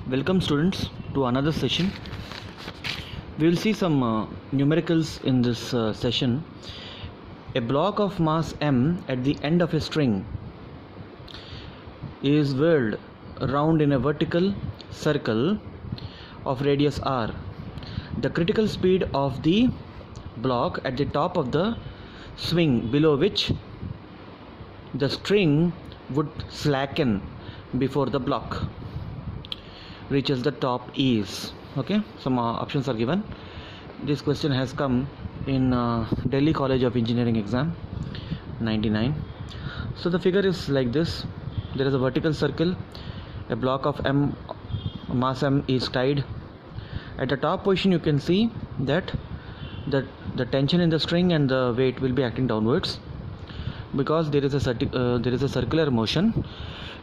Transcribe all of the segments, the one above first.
Welcome students to another session. We will see some numericals in this session. A block of mass m at the end of a string is whirled round in a vertical circle of radius r. The critical speed of the block at the top of the swing below which the string would slacken before the block reaches the top is. Okay, some options are given. This question has come in Delhi College of Engineering exam 99. So the figure is like this. There is a vertical circle, a block of m, mass m is tied. At the top position you can see that the tension in the string and the weight will be acting downwards. Because there is a circular motion,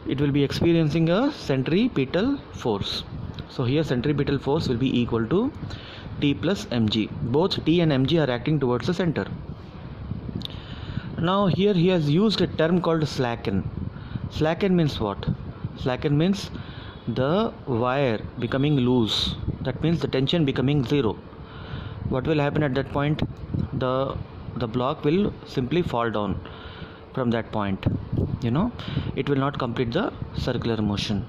it will be experiencing a centripetal force. So here centripetal force will be equal to T plus mg. Both T and mg are acting towards the center. Now here he has used a term called slacken. Slacken means what? Slacken means the wire becoming loose. That means the tension becoming zero. What will happen at that point? The block will simply fall down from that point. It will not complete the circular motion.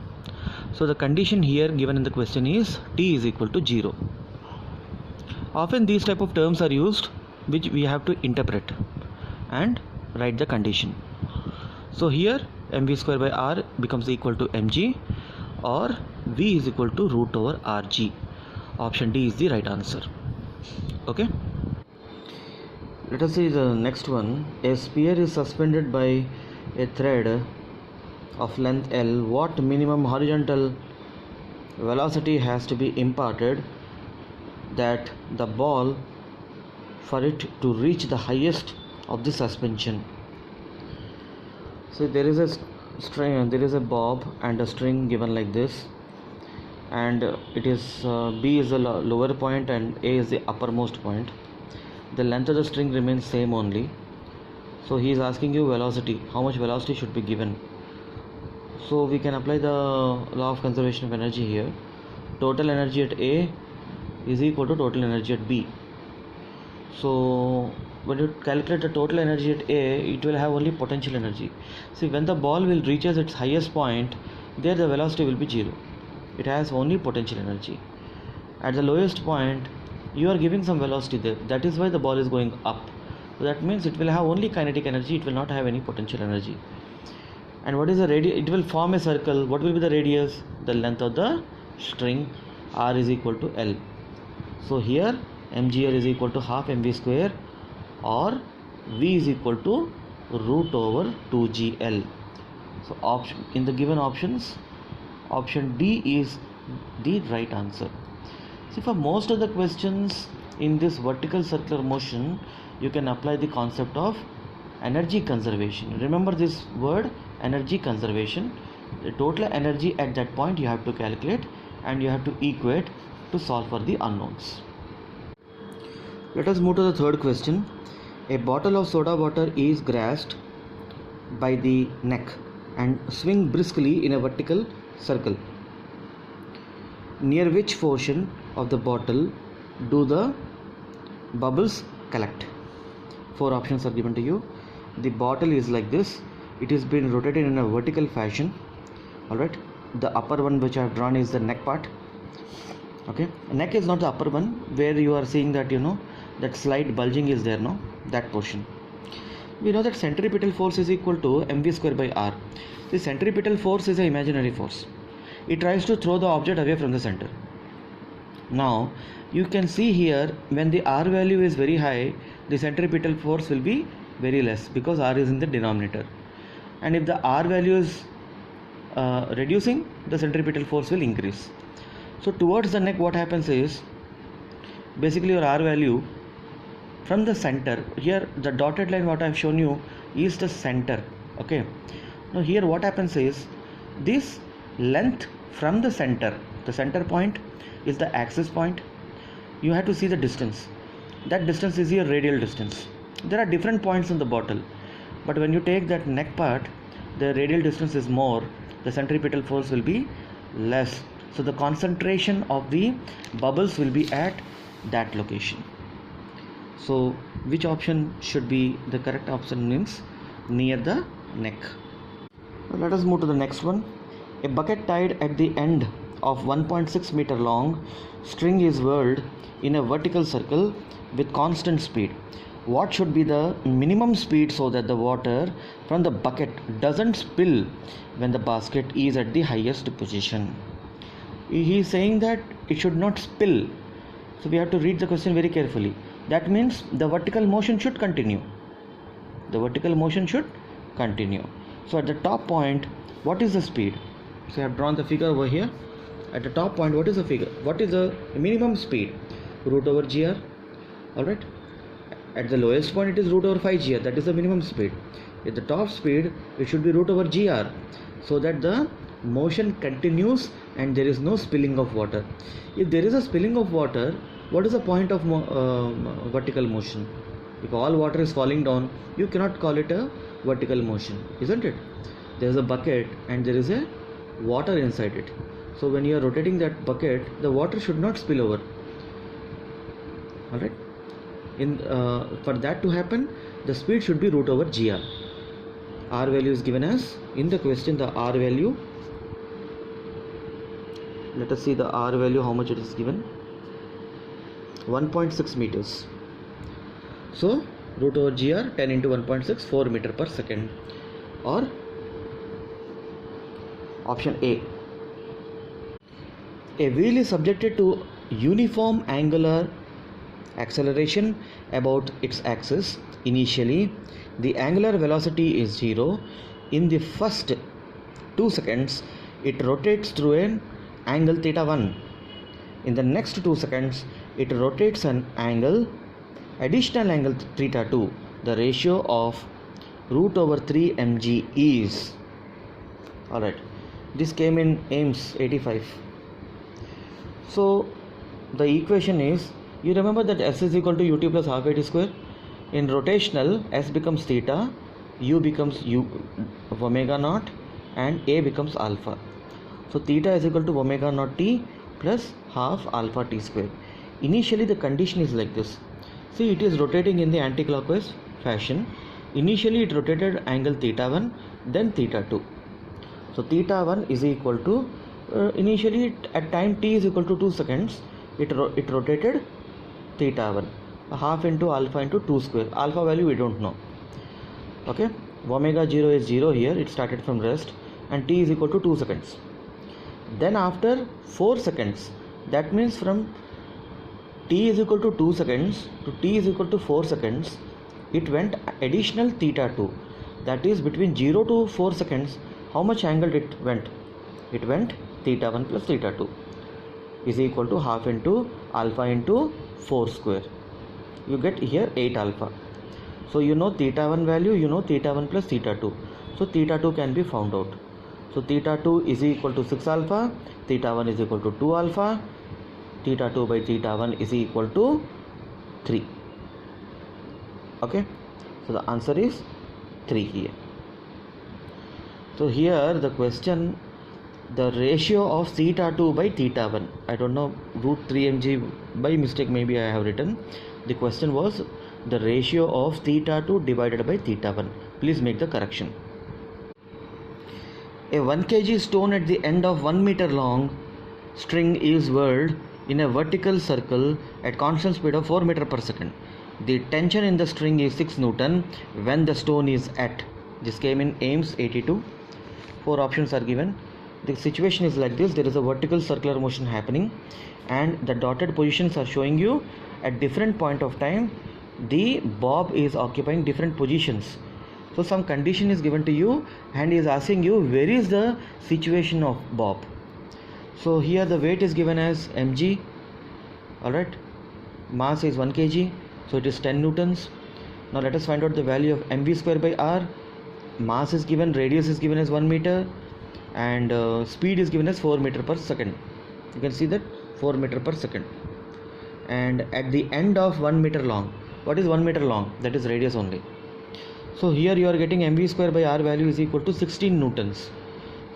So the condition here given in the question is T is equal to 0. Often these type of terms are used which we have to interpret and write the condition. So here mv square by r becomes equal to mg, or v is equal to root over rg. Option D is the right answer. Okay, let us see the next one. A sphere is suspended by a thread of length L. What minimum horizontal velocity has to be imparted that the ball for it to reach the highest of the suspension? So there is a string, there is a bob and a string given like this, and it is B is the lower point and A is the uppermost point. The length of the string remains same only. So he is asking you velocity, how much velocity should be given. So we can apply the law of conservation of energy here. Total energy at A is equal to total energy at B. So when you calculate the total energy at A, it will have only potential energy. See, when the ball will reaches its highest point, there the velocity will be 0. It has only potential energy. At the lowest point, you are giving some velocity there. That is why the ball is going up. So that means it will have only kinetic energy. It will not have any potential energy. And what is the radius? It will form a circle. What will be the radius? The length of the string. R is equal to L. So here mgr is equal to half mv square, or v is equal to root over 2gl. So in the given options, option D is the right answer. See, for most of the questions in this vertical circular motion, you can apply the concept of energy conservation. Remember this word, energy conservation. The total energy at that point you have to calculate, and you have to equate to solve for the unknowns. Let us move to the third question. A bottle of soda water is grasped by the neck and swing briskly in a vertical circle. Near which portion of the bottle do the bubbles collect? 4 options are given to you. The bottle is like this. It is being rotated in a vertical fashion. Alright, the upper one which I have drawn is the neck part. Okay, neck is not the upper one where you are seeing that that slight bulging is there, no, that portion. We know that centripetal force is equal to mv square by r. The centripetal force is an imaginary force. It tries to throw the object away from the center. Now you can see here, when the r value is very high, the centripetal force will be very less because r is in the denominator. And if the r value is reducing, the centripetal force will increase. So towards the neck, what happens is, basically your r value from the center, here the dotted line what I have shown you is the center. Okay, now here what happens is, this length from the center point is the axis point. You have to see the distance. That distance is your radial distance. There are different points in the bottle, but when you take that neck part, the radial distance is more, the centripetal force will be less. So the concentration of the bubbles will be at that location. So which option should be the correct option? Means near the neck. Now let us move to the next one. A bucket tied at the end of 1.6 meter long string is whirled in a vertical circle with constant speed. What should be the minimum speed so that the water from the bucket doesn't spill when the basket is at the highest position? He is saying that it should not spill. So we have to read the question very carefully. That means the vertical motion should continue. The vertical motion should continue. So at the top point, what is the speed? So I have drawn the figure over here. At the top point, what is the figure? What is the minimum speed? Root over gr. Alright. At the lowest point, it is root over 5 gr. That is the minimum speed. At the top speed, it should be root over gr, so that the motion continues and there is no spilling of water. If there is a spilling of water, what is the point of vertical motion? If all water is falling down, you cannot call it a vertical motion, isn't it? There is a bucket and there is a water inside it. So when you are rotating that bucket, the water should not spill over. Alright. For that to happen, the speed should be root over gr. R value is given as, in the question, the R value. Let us see the R value, how much it is given. 1.6 meters. So root over gr, 10 into 1.6, 4 meter per second. Or option A. A wheel is subjected to uniform angular acceleration about its axis. Initially, the angular velocity is 0. In the first 2 seconds, it rotates through an angle theta 1. In the next 2 seconds, it rotates an additional angle theta 2. The ratio of root over 3 mg is. Alright, this came in AIMS 85. So the equation is, you remember that S is equal to ut plus half a t square. In rotational, S becomes theta, u becomes omega naught, and a becomes alpha. So theta is equal to omega naught t plus half alpha t square. Initially the condition is like this. See, it is rotating in the anti-clockwise fashion. Initially it rotated angle theta 1, then theta 2. So theta 1 is equal to, initially at time t is equal to 2 seconds, it rotated theta 1. Half into alpha into 2 square. Alpha value we don't know. Okay. Omega 0 is 0 here. It started from rest. And t is equal to 2 seconds. Then after 4 seconds, that means from t is equal to 2 seconds to t is equal to 4 seconds, it went additional theta 2. That is between 0 to 4 seconds, how much angle it went? It went theta 1 plus theta 2 is equal to half into alpha into 4 square. You get here 8 alpha. So you know theta 1 value, you know theta 1 plus theta 2. So theta 2 can be found out. So theta 2 is equal to 6 alpha, theta 1 is equal to 2 alpha, theta 2 by theta 1 is equal to 3. Okay. So the answer is 3 here. So here the question, the ratio of theta 2 by theta 1, I don't know, root 3 mg, by mistake maybe I have written. The question was the ratio of theta 2 divided by theta 1. Please make the correction. A 1 kg stone at the end of 1 meter long string is whirled in a vertical circle at constant speed of 4 meter per second. The tension in the string is 6 Newton when the stone is at. This came in AIMS 82. 4 options are given. The situation is like this. There is a vertical circular motion happening and the dotted positions are showing you at different point of time the bob is occupying different positions. So some condition is given to you and he is asking you where is the situation of bob. So here the weight is given as mg. Alright, mass is 1 kg, so it is 10 newtons. Now let us find out the value of mv square by r. Mass is given, radius is given as 1 meter, and speed is given as 4 meter per second. You can see that 4 meter per second. And at the end of 1 meter long, what is 1 meter long? That is radius only. So here you are getting mv square by r value is equal to 16 newtons.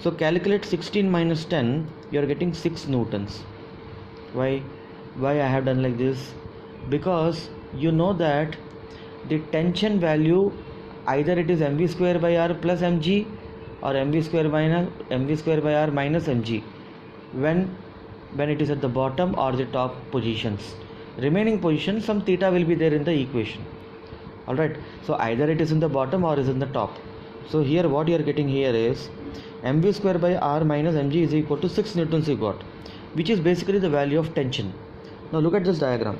So calculate 16 minus 10, you are getting 6 newtons. Why I have done like this? Because you know that the tension value, either it is mv square by r plus mg or mv square by r minus mg when it is at the bottom or the top positions. Remaining position, some theta will be there in the equation. Alright, so either it is in the bottom or is in the top. So here what you are getting here is mv square by r minus mg is equal to 6 newtons you got, which is basically the value of tension. Now look at this diagram.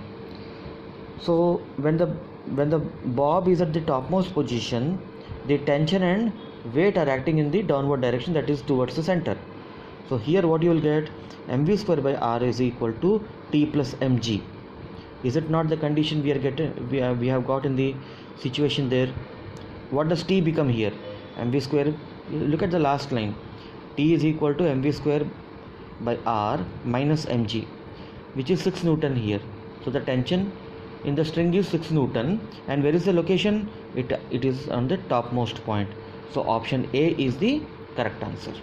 So when the bob is at the topmost position, the tension and weight are acting in the downward direction, that is towards the center. So here what you will get, mv square by r is equal to t plus mg. Is it not the condition we are getting? We have got in the situation there. What does t become here? Mv square. Look at the last line. T is equal to mv square by r minus mg, which is 6 Newton here. So the tension in the string is 6 Newton, and where is the location? It is on the topmost point. So option A is the correct answer.